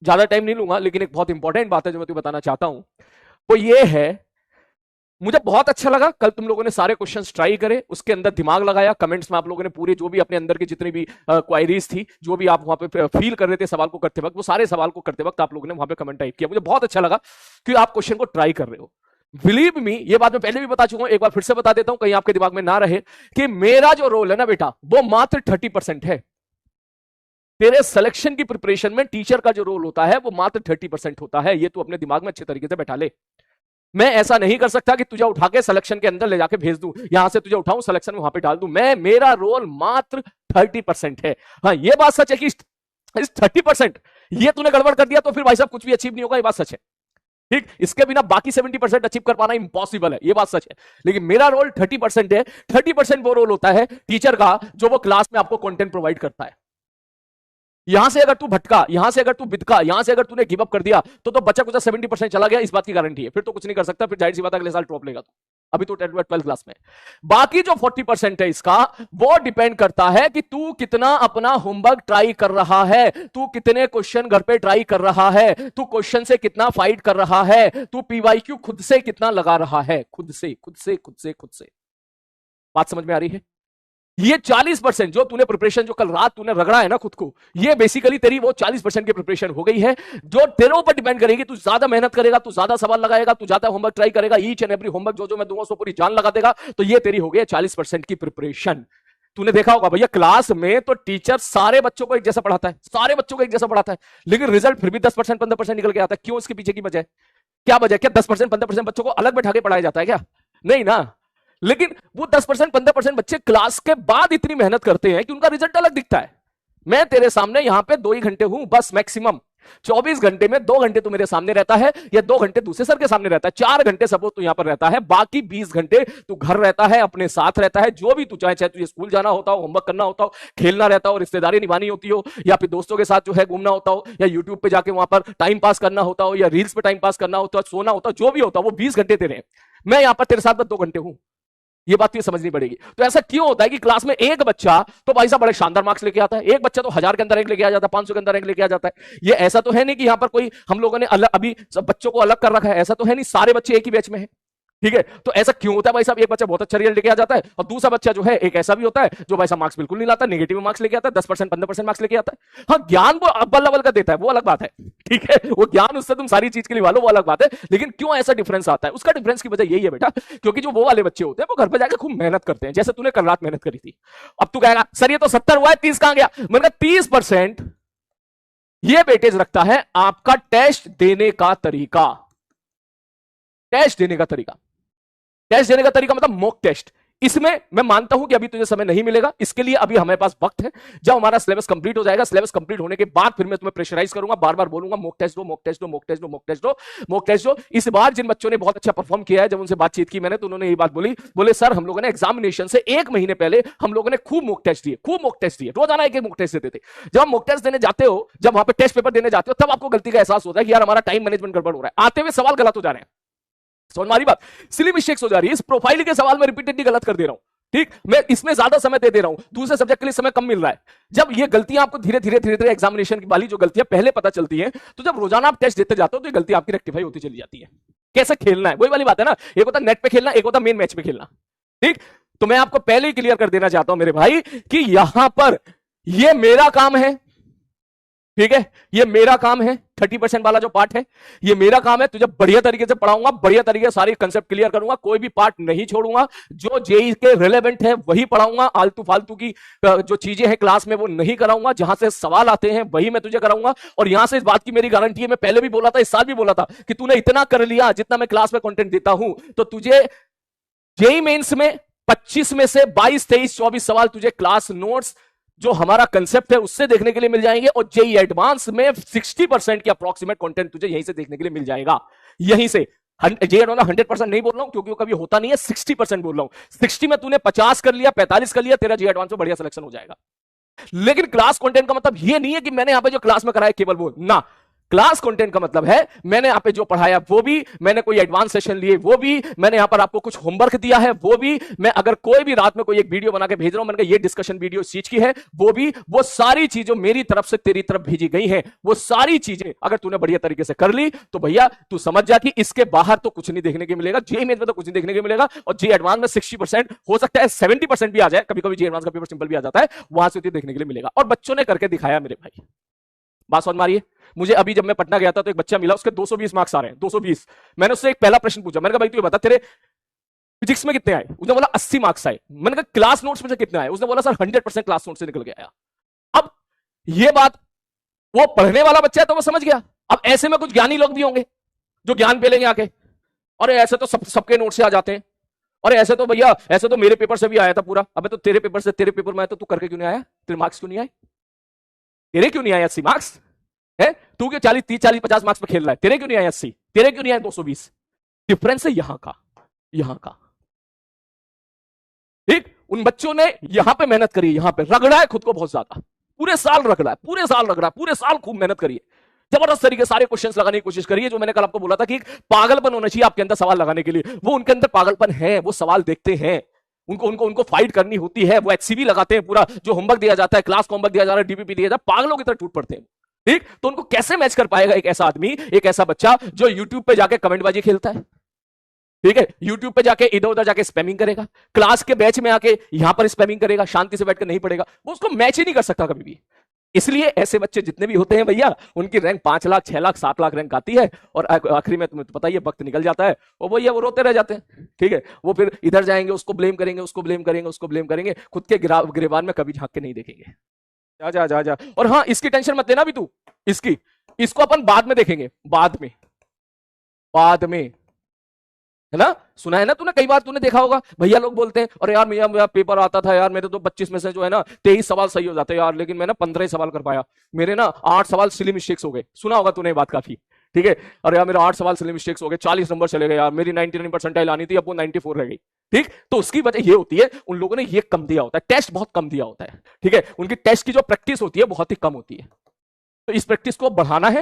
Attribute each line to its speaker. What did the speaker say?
Speaker 1: ज्यादा टाइम नहीं लूंगा, लेकिन एक बहुत इंपॉर्टेंट बात है जो मैं तुम्हें बताना चाहता हूं, वो ये है, मुझे बहुत अच्छा लगा कल तुम लोगों ने सारे क्वेश्चंस ट्राई करे, उसके अंदर दिमाग लगाया, कमेंट्स में आप लोगों ने पूरे जो भी अपने अंदर की जितनी भी क्वायरीज थी, जो भी आप वहां पे फील कर रहे थे सवाल को करते वक्त, वो सारे सवाल को करते वक्त आप लोगों ने वहां पे कमेंट टाइप किया। मुझे बहुत अच्छा लगा कि आप क्वेश्चन को ट्राई कर रहे हो। बिलीव मी, ये बात मैं पहले भी बता चुका हूं, एक बार फिर से बता देता हूं कहीं आपके दिमाग में ना रहे, कि मेरा जो रोल है ना बेटा, वो मात्र 30% है। तेरे सिलेक्शन की प्रिपरेशन में टीचर का जो रोल होता है वो मात्र 30% होता है। ये तू अपने दिमाग में अच्छे तरीके से बैठा ले। मैं ऐसा नहीं कर सकता कि तुझे उठा के सिलेक्शन के अंदर ले जाके भेज दूं, यहां से तुझे उठाऊं सिलेक्शन में वहां पे डाल दूं। मेरा रोल मात्र 30% है। हाँ, ये बात सच है कि इस 30% ये तूने गड़बड़ कर दिया तो फिर भाई साहब कुछ भी अचीव नहीं होगा, ये बात सच है। ठीक, इसके बिना बाकी 70% अचीव कर पाना इंपॉसिबल है, ये बात सच है। लेकिन मेरा रोल 30% है। 30% वो रोल होता है टीचर का जो वो क्लास में आपको कंटेंट प्रोवाइड करता है। यहां से अगर तू भटका, यहां से अगर तू बिदका, यहां से अगर तूने गिव अप कर दिया तो बच्चा कुछ 70% चला गया, इस बात की गारंटी है। फिर तो कुछ नहीं कर सकता, फिर जाहिर सी बात अगले साल ड्रॉप लेगा तू। अभी तो 12th क्लास में। बाकी जो 40% है इसका, वो डिपेंड करता है कि तू कितना अपना होमवर्क ट्राई कर रहा है, तू कितने क्वेश्चन घर पे ट्राई कर रहा है, तू क्वेश्चन से कितना फाइट कर रहा है, तू पीवाईक्यू खुद से कितना लगा रहा है, खुद से खुद से खुद से खुद से। बात समझ में आ रही है? ये 40% जो तूने प्रिपरेशन, जो कल रात तूने रगड़ा है ना खुद को, ये बेसिकली तेरी वो 40% की प्रिपरेशन हो गई है, जो तेरे ऊपर डिपेंड करेगी। तू ज्यादा मेहनत करेगा, तू ज्यादा सवाल लगाएगा, तू ज्यादा होमवर्क ट्राई करेगा, ईच एंड एवरी होमवर्क जो जो मैं दूंगा उसको पूरी जान लगा देगा, तो ये तेरी हो गई 40% की प्रिपरेशन। तूने देखा होगा भैया क्लास में तो टीचर सारे बच्चों को एक जैसा पढ़ाता है, सारे बच्चों को एक जैसा पढ़ाता है, लेकिन रिजल्ट फिर भी 10% 15% निकल के आता है। क्यों? इसके पीछे की वजह क्या? वजह क्या 10% 15% बच्चों को अलग बैठा के पढ़ाया जाता है क्या? नहीं ना। लेकिन वो 10% 15% बच्चे क्लास के बाद इतनी मेहनत करते हैं कि उनका रिजल्ट अलग दिखता है। मैं तेरे सामने यहां पे 2 ही घंटे हूं बस, मैक्सिमम 24 घंटे में 2 घंटे तू मेरे सामने रहता है, या 2 घंटे दूसरे सर के सामने रहता है, 4 घंटे सपोज तू यहां पर रहता है, बाकी 20 घंटे तू घर रहता है, अपने साथ रहता है, जो भी तू चाहे, चाहे तुझे स्कूल जाना होता हो, होमवर्क करना होता हो, खेलना रहता हो, रिश्तेदारी निभानी होती हो, या फिर दोस्तों के साथ जो है घूमना होता हो, या यूट्यूब पे जाके वहां पर टाइम पास करना होता हो, या रील्स पे टाइम पास करना होता हो, सोना होता हो, जो भी होता हो, वो 20 घंटे तेरे हैं। मैं यहां पर तेरे साथ 2 घंटे हूं। ये बात तुझे समझनी पड़ेगी। तो ऐसा क्यों होता है कि क्लास में एक बच्चा तो भाई साहब बड़े शानदार मार्क्स लेके आता है, एक बच्चा तो 1000 के अंदर रैंक लेके आ जाता है, 500 के अंदर रैंक लेके आ जाता है। ये ऐसा तो है नहीं कि यहां पर कोई हम लोगों ने अलग अभी सब बच्चों को अलग कर रखा है, ऐसा तो है नहीं, सारे बच्चे एक ही बैच में है। ठीक है, तो ऐसा क्यों होता है भाई साहब? एक बच्चा बहुत अच्छा रिजल्ट लेके आ जाता है और दूसरा बच्चा जो है एक ऐसा भी होता है जो भाई साहब मार्क्स बिल्कुल नहीं लाता, नेगेटिव मार्क्स लेके आता है, 10% 15% मार्क्स लेके आता है। हाँ, ज्ञान वो अव्वल लेवल का देता है, वो अलग बात है। ठीक है, वो ज्ञान उससे तुम सारी चीज के लिए वालो, वो अलग बात है। लेकिन क्यों ऐसा डिफरेंस आता है? उसका डिफरेंस की वजह यही है बेटा, क्योंकि जो वो वाले बच्चे होते हैं वो घर पे जाकर खूब मेहनत करते हैं, जैसे तूने कल रात मेहनत करी थी। अब तू कहेगा सर ये तो 70 हुआ है, 30 कहां गया? मैंने कहा 30% ये वेटेज रखता है आपका टेस्ट देने का तरीका। टेस्ट देने का तरीका, टेस्ट देने का तरीका मतलब मॉक टेस्ट। इसमें मैं मानता हूं कि अभी तुझे समय नहीं मिलेगा, इसके लिए अभी हमारे पास वक्त है। जब हमारा सिलेबस कंप्लीट हो जाएगा, सिलेबस कंप्लीट होने के बाद फिर मैं तुम्हें प्रेशराइज करूंगा, बार बार बोलूंगा मॉक टेस्ट दो, मॉक टेस्ट दो, मॉक टेस्ट दो, मॉक टेस्ट दो, मॉक टेस्ट दो। इस बार जिन बच्चों ने बहुत अच्छा परफॉर्म किया है, जब उनसे बातचीत की मैंने, तो उन्होंने ये बात बोली, बोले सर हम लोगों ने एग्जामिनेशन से 1 महीने पहले हम लोगों ने खूब मॉक टेस्ट दिए, खूब मॉक टेस्ट दिए, रोजाना एक मॉक टेस्ट देते थे। जब आप मॉक टेस्ट देने जाते हो, जब वहां पर टेस्ट पेपर देने जाते हो, तब आपको गलती का एहसास होता है कि यार हमारा टाइम मैनेजमेंट गड़बड़ हो रहा है, आते हुए सवाल गलत हो जा रहे हैं। समझ में आ रही बात? सिली मिस्टेक्स हो जा रही है, इस प्रोफाइल के सवाल में रिपीटेडली गलत कर दे रहा हूं। ठीक, मैं इसमें ज्यादा समय दे रहा हूं, दूसरे सब्जेक्ट के लिए समय कम मिल रहा है। जब ये गलतियां आपको धीरे धीरे एग्जामिनेशन की वाली जो गलतियां पहले पता चलती हैं, तो जब रोजाना आप टेस्ट देते जाते हो तो ये गलती आपकी रेक्टिफाई होती चली जाती है। कैसे खेलना है, वही वाली बात है ना, एक होता नेट पे खेलना, एक होता मेन मैच पे खेलना। ठीक, तो मैं आपको पहले ही क्लियर कर देना चाहता हूं मेरे भाई कि यहां पर ये मेरा काम है। ठीक है, ये मेरा काम है, 30% वाला जो पार्ट है ये मेरा काम है। तुझे बढ़िया तरीके से पढ़ाऊंगा, बढ़िया तरीके से सारी कंसेप्ट क्लियर करूंगा, कोई भी पार्ट नहीं छोड़ूंगा, जो जेई के रिलेवेंट है वही पढ़ाऊंगा, आलतू फालतू की जो चीजें हैं क्लास में वो नहीं कराऊंगा, जहां से सवाल आते हैं वही मैं तुझे कराऊंगा। और यहां से इस बात की मेरी गारंटी है, मैं पहले भी बोला था, इस साल भी बोला था कि तूने इतना कर लिया जितना मैं क्लास में कंटेंट देता हूं, तो तुझे जेई मेंस में 25 में से 22 23 24 सवाल तुझे क्लास नोट्स जो हमारा कंसेप्ट है उससे देखने के लिए मिल जाएंगे, और जेई एडवांस में 60% की अप्रोक्सीमेट कंटेंट तुझे यहीं से देखने के लिए मिल जाएगा। यहीं से जेई एडवांस 100% नहीं बोल रहा हूं क्योंकि वो कभी होता नहीं है, 60% बोल रहा हूं। 60 में तूने 50 कर लिया, 45 कर लिया, तेरा जेई एडवांस में बढ़िया सिलेक्शन हो जाएगा। लेकिन क्लास कंटेंट का मतलब ये नहीं है कि मैंने यहां पे जो क्लास में कराया केवल वो ना, क्लास कंटेंट का मतलब है मैंने यहाँ पे जो पढ़ाया वो भी, मैंने कोई एडवांस सेशन लिए वो भी, मैंने यहाँ पर आपको कुछ होमवर्क दिया है वो भी, मैं अगर कोई भी रात में कोई एक वीडियो बना के भेज रहा हूं, मैंने कहा ये डिस्कशन वीडियो इस चीज की है वो भी, वो सारी चीजें मेरी तरफ से तेरी तरफ भेजी गई हैं, वो सारी चीजें अगर तूने बढ़िया तरीके से कर ली तो भैया तू समझ जा कि इसके बाहर तो कुछ नहीं देखने को मिलेगा, जे मेंस में तो कुछ नहीं देखने को मिलेगा, और जे एडवांस में 60% हो सकता है 70% भी आ जाए, कभी कभी जे एडवांस का पेपर सिंपल भी आ जाता है, वहां से देखने के लिए मिलेगा। और बच्चों ने करके दिखाया मेरे भाई, बात समझ मारिए। मुझे अभी जब मैं पटना गया था तो एक बच्चा मिला, उसके 220 मार्क्स आ रहे हैं, 220। मैंने उससे एक पहला प्रश्न पूछा, मैंने कहा भाई तू ये बता तेरे फिजिक्स में कितने आए? उसने बोला 80 मार्क्स आए। मैंने कहा क्लास नोट्स में से कितने आए? उसने बोला सर 100% क्लास नोट से निकल के आया। अब ये बात वो पढ़ने वाला बच्चा है तो वो समझ गया। अब ऐसे में कुछ ज्ञानी लोग भी होंगे जो ज्ञान पे लेंगे आके, और ऐसे तो सबके नोट से आ जाते हैं, और ऐसे तो भैया ऐसे तो मेरे पेपर से भी आया था पूरा। अबे तो तेरे पेपर से तेरे पेपर में आया तो तू करके क्यों नहीं आया? तेरे मार्क्स क्यों नहीं आए? तेरे क्यों नहीं आए 80 मार्क्स? है तू क्यों 40 30 40 50 मार्क्स पे खेल रहा है? तेरे क्यों नहीं आए 80? तेरे क्यों नहीं आए 220? डिफरेंस है यहां का, यहां का। ठीक, उन बच्चों ने यहां पे मेहनत करी, यहां पे रगड़ा है खुद को बहुत ज्यादा, पूरे साल रगड़ा है, पूरे साल रगड़ा, पूरे साल खूब मेहनत करी है, जबरदस्त तरीके सारे क्वेश्चंस लगाने की कोशिश करिए। जो मैंने कल आपको बोला था कि पागलपन होना चाहिए आपके अंदर सवाल लगाने के लिए, वो उनके अंदर पागलपन है, वो सवाल देखते हैं, उनको उनको उनको फाइट करनी होती है, वो एचसीवी लगाते हैं, पूरा जो होमवर्क दिया जाता है, क्लास होमवर्क दिया जा रहा है, डीपीपी दिया जाता है, पागलों की तरह टूट पड़ते हैं। ठीक, तो उनको कैसे मैच कर पाएगा एक ऐसा आदमी, एक ऐसा बच्चा जो यूट्यूब पे जाके कमेंटबाजी खेलता है? ठीक है, यूट्यूब पे जाके इधर उधर जाके स्पैमिंग करेगा, क्लास के बैच में आके यहां पर स्पैमिंग करेगा, शांति से बैठकर नहीं पढ़ेगा, वो उसको मैच ही नहीं कर सकता कभी भी। इसलिए ऐसे बच्चे जितने भी होते हैं भैया, उनकी रैंक 5 लाख 6 लाख 7 लाख रैंक आती है, और आखिरी में तुम्हें तो पता ही है वक्त निकल जाता है, और भैया वो रोते रह जाते हैं। ठीक है, वो फिर इधर जाएंगे, उसको ब्लेम करेंगे, उसको ब्लेम करेंगे, उसको ब्लेम करेंगे, खुद के गिरेबान में कभी झांक के नहीं देखेंगे। जा जा जा जा। और हाँ, इसकी टेंशन मत लेना भी तू, इसको अपन बाद में देखेंगे, बाद में है ना। सुना है ना तूने, कई बार तूने देखा होगा भैया लोग बोलते हैं अरे यार मेरा पेपर आता था यार, मेरे तो 25 में से जो है ना 23 सवाल सही हो जाते हैं यार, लेकिन मैं ना 15 सवाल कर पाया, मेरे ना 8 सवाल सिली मिस्टेक्स हो गए। सुना होगा तूने बात काफी। ठीक है, अरे यार मेरा 8 सवाल सिली मिस्टेक्स हो गए, 40 नंबर चले गए यार, मेरी 99 परसेंटाइल आनी थी, अब वो 94 रह गई। ठीक, तो उसकी वजह ये होती है उन लोगों ने ये कम दिया होता है, टेस्ट बहुत कम दिया होता है। ठीक है, उनकी टेस्ट की जो प्रैक्टिस होती है बहुत ही कम होती है, तो इस प्रैक्टिस को बढ़ाना है।